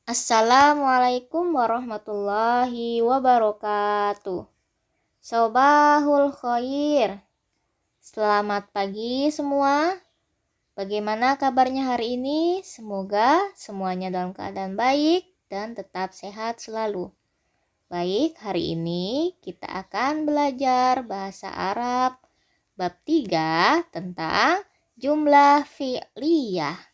Assalamualaikum warahmatullahi wabarakatuh. Sobahul khair. Selamat pagi semua. Bagaimana kabarnya hari ini? Semoga semuanya dalam keadaan baik dan tetap sehat selalu. Baik, hari ini kita akan belajar bahasa Arab bab 3 tentang jumlah fi'liyah.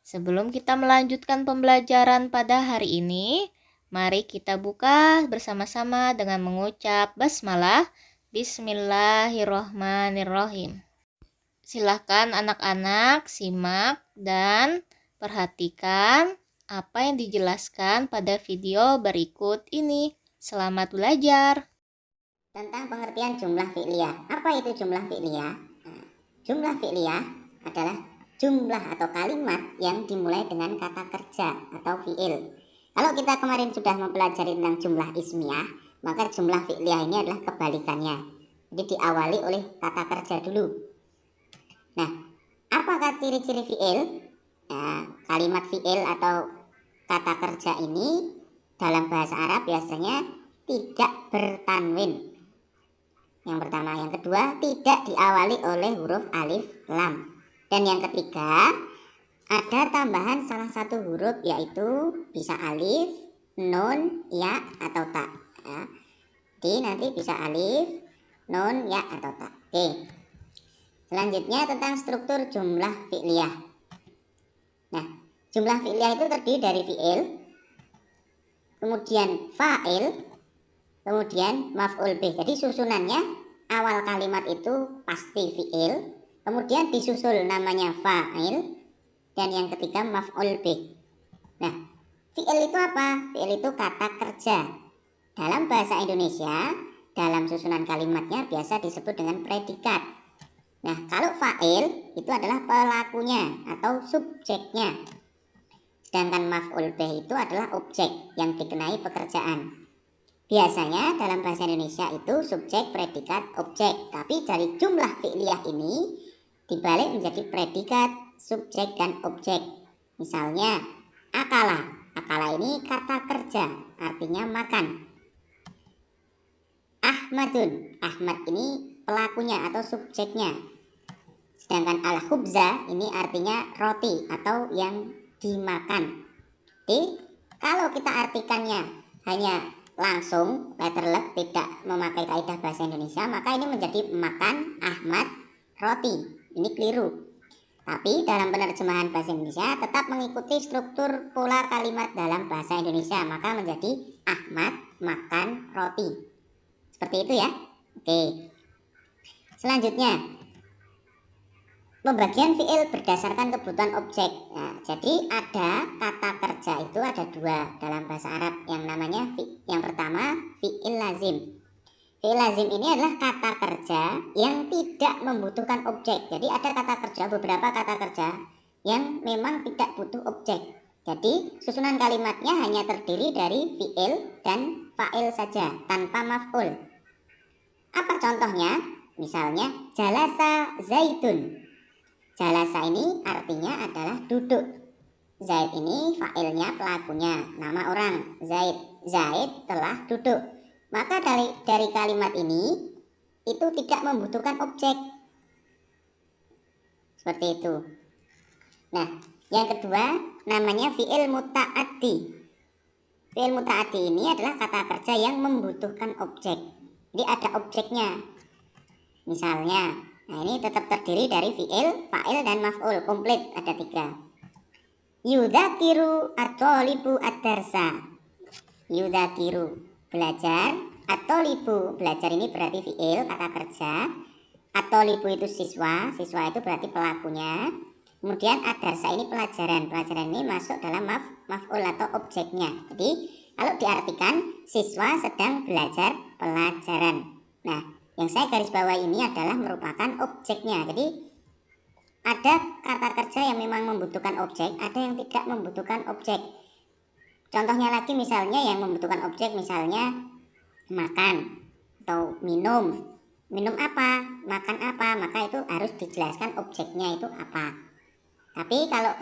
Sebelum kita melanjutkan pembelajaran pada hari ini, mari kita buka bersama-sama dengan mengucap basmalah. Bismillahirrohmanirrohim. Silahkan anak-anak simak dan perhatikan apa yang dijelaskan pada video berikut ini. Selamat belajar. Tentang pengertian jumlah fi'liyah. Apa itu jumlah fi'liyah? Jumlah fi'liyah adalah jumlah atau kalimat yang dimulai dengan kata kerja atau fi'il. Kalau kita kemarin sudah mempelajari tentang jumlah ismiyah, maka jumlah fi'liyah ini adalah kebalikannya. Jadi diawali oleh kata kerja dulu. Nah, apakah ciri-ciri fi'il? Kalimat fi'il atau kata kerja ini dalam bahasa Arab biasanya tidak bertanwin. Yang pertama, yang kedua tidak diawali oleh huruf alif lam, dan yang ketiga ada tambahan salah satu huruf yaitu bisa alif, nun, ya atau ta. Jadi nanti bisa alif, nun, ya atau ta. Oke. Selanjutnya tentang struktur jumlah fi'liyah. Nah, jumlah fi'liyah itu terdiri dari fi'il, kemudian fa'il, kemudian maf'ul bih. Jadi susunannya awal kalimat itu pasti fi'il, kemudian disusul namanya fa'il, dan yang ketiga maf'ul bih. Nah, fi'il itu apa? Fi'il itu kata kerja. Dalam bahasa Indonesia, dalam susunan kalimatnya biasa disebut dengan predikat. Nah, kalau fa'il itu adalah pelakunya atau subjeknya. Sedangkan maf'ul bih itu adalah objek yang dikenai pekerjaan. Biasanya dalam bahasa Indonesia itu subjek, predikat, objek. Tapi dari jumlah fi'liyah ini dibalik menjadi predikat, subjek, dan objek. Misalnya akala. Akala ini kata kerja, artinya makan. Ahmadun. Ahmad ini pelakunya atau subjeknya. Sedangkan al-khubza ini artinya roti atau yang dimakan. Jadi kalau kita artikannya hanya langsung letterlek, tidak memakai kaidah bahasa Indonesia, maka ini menjadi makan Ahmad roti. Ini keliru. Tapi dalam penerjemahan bahasa Indonesia tetap mengikuti struktur pola kalimat dalam bahasa Indonesia, maka menjadi Ahmad makan roti. Seperti itu ya. Oke. Selanjutnya, pembagian fi'il berdasarkan kebutuhan objek. Nah, jadi ada kata kerja itu ada dua dalam bahasa Arab, yang namanya yang pertama fi'il lazim. Fi'il lazim ini adalah kata kerja yang tidak membutuhkan objek. Jadi ada kata kerja, beberapa kata kerja yang memang tidak butuh objek. Jadi susunan kalimatnya hanya terdiri dari fi'il dan fa'il saja tanpa maf'ul. Apa contohnya? Misalnya jalasa zaitun. Jalasa ini artinya adalah duduk. Zaid ini fa'ilnya, pelakunya, nama orang Zaid. Zaid telah duduk. Maka dari kalimat ini itu tidak membutuhkan objek. Seperti itu. Nah, yang kedua namanya fi'il muta'addi. Fi'il muta'addi ini adalah kata kerja yang membutuhkan objek. Jadi ada objeknya. Misalnya, nah ini tetap terdiri dari fi'il, fa'il, dan maf'ul. Komplit, ada 3. Yudzakiru at-thalibu ad-darsa. Yudzakiru, belajar. At-thalibu, belajar ini berarti fi'il, kata kerja. At-thalibu itu siswa, siswa itu berarti pelakunya. Kemudian ad-darsa ini pelajaran. Pelajaran ini masuk dalam maf'ul atau objeknya. Jadi kalau diartikan siswa sedang belajar pelajaran. Nah, yang saya garis bawahi ini adalah merupakan objeknya. Jadi ada kata kerja yang memang membutuhkan objek, ada yang tidak membutuhkan objek. Contohnya lagi misalnya yang membutuhkan objek, misalnya makan atau minum. Minum apa? Makan apa? Maka itu harus dijelaskan objeknya itu apa. Tapi kalau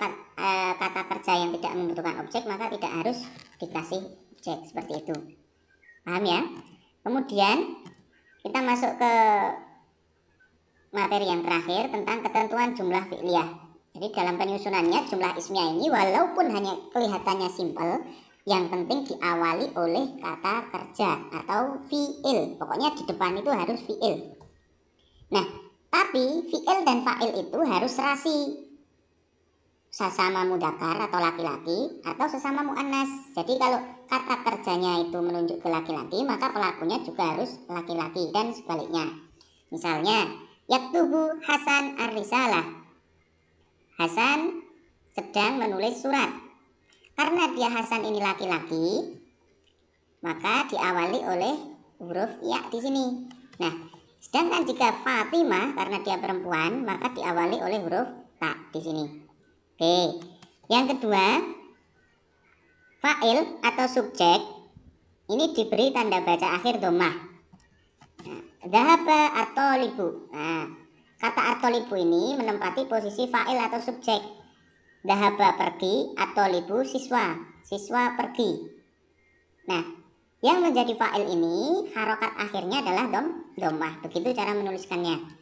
kata kerja yang tidak membutuhkan objek maka tidak harus dikasih objek, seperti itu. Paham ya? Kemudian kita masuk ke materi yang terakhir tentang ketentuan jumlah fi'liyah. Jadi dalam penyusunannya jumlah ismiyah ini walaupun hanya kelihatannya simpel, yang penting diawali oleh kata kerja atau fi'il. Pokoknya di depan itu harus fi'il. Nah, tapi fi'il dan fa'il itu harus serasi, sesama mudzakkar atau laki-laki atau sesama muannas. Jadi kalau kata kerjanya itu menunjuk ke laki-laki, maka pelakunya juga harus laki-laki dan sebaliknya. Misalnya, yaktubu Hasan ar-risalah. Hasan sedang menulis surat. Karena dia Hasan ini laki-laki, maka diawali oleh huruf ya di sini. Nah, sedangkan jika Fatimah karena dia perempuan, maka diawali oleh huruf ta di sini. Oke. Yang kedua, fa'il atau subjek ini diberi tanda baca akhir dhammah. Dhahaba at-thalibu. Nah, kata at-thalibu ini menempati posisi fa'il atau subjek. Dhahaba pergi, at-thalibu siswa, siswa pergi. Nah, yang menjadi fa'il ini harokat akhirnya adalah dhammah. Begitu cara menuliskannya.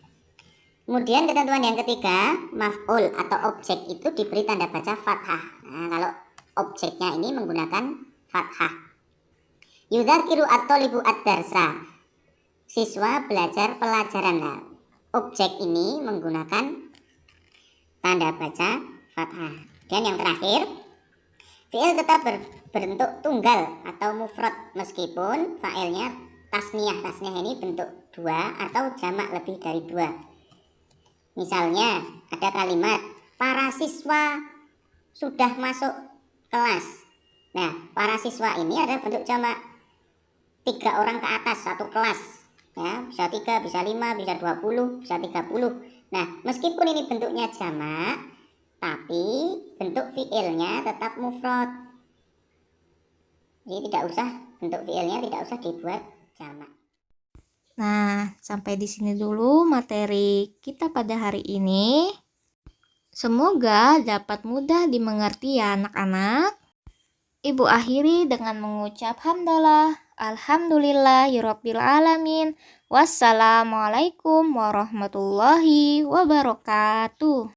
Kemudian ketentuan yang ketiga, maf'ul atau objek itu diberi tanda baca fathah. Nah, kalau objeknya ini menggunakan fathah. Yudzakiru at-thalibu ad-darsa. Siswa belajar pelajaran. Nah, objek ini menggunakan tanda baca fathah. Dan yang terakhir, fi'il tetap berbentuk tunggal atau mufrad meskipun fa'ilnya tasniyah. Tasniyah ini bentuk dua atau jamak lebih dari dua. Misalnya ada kalimat para siswa sudah masuk kelas. Nah, para siswa ini ada bentuk jamak, 3 orang ke atas satu kelas. Ya, bisa 3, bisa 5, bisa 20, bisa 30. Nah, meskipun ini bentuknya jamak, tapi bentuk fiilnya tetap mufrad. Jadi bentuk fiilnya tidak usah dibuat jamak. Nah, sampai di sini dulu materi kita pada hari ini. Semoga dapat mudah dimengerti ya anak-anak. Ibu akhiri dengan mengucap hamdalah. Alhamdulillahirabbil alamin. Wassalamualaikum warahmatullahi wabarakatuh.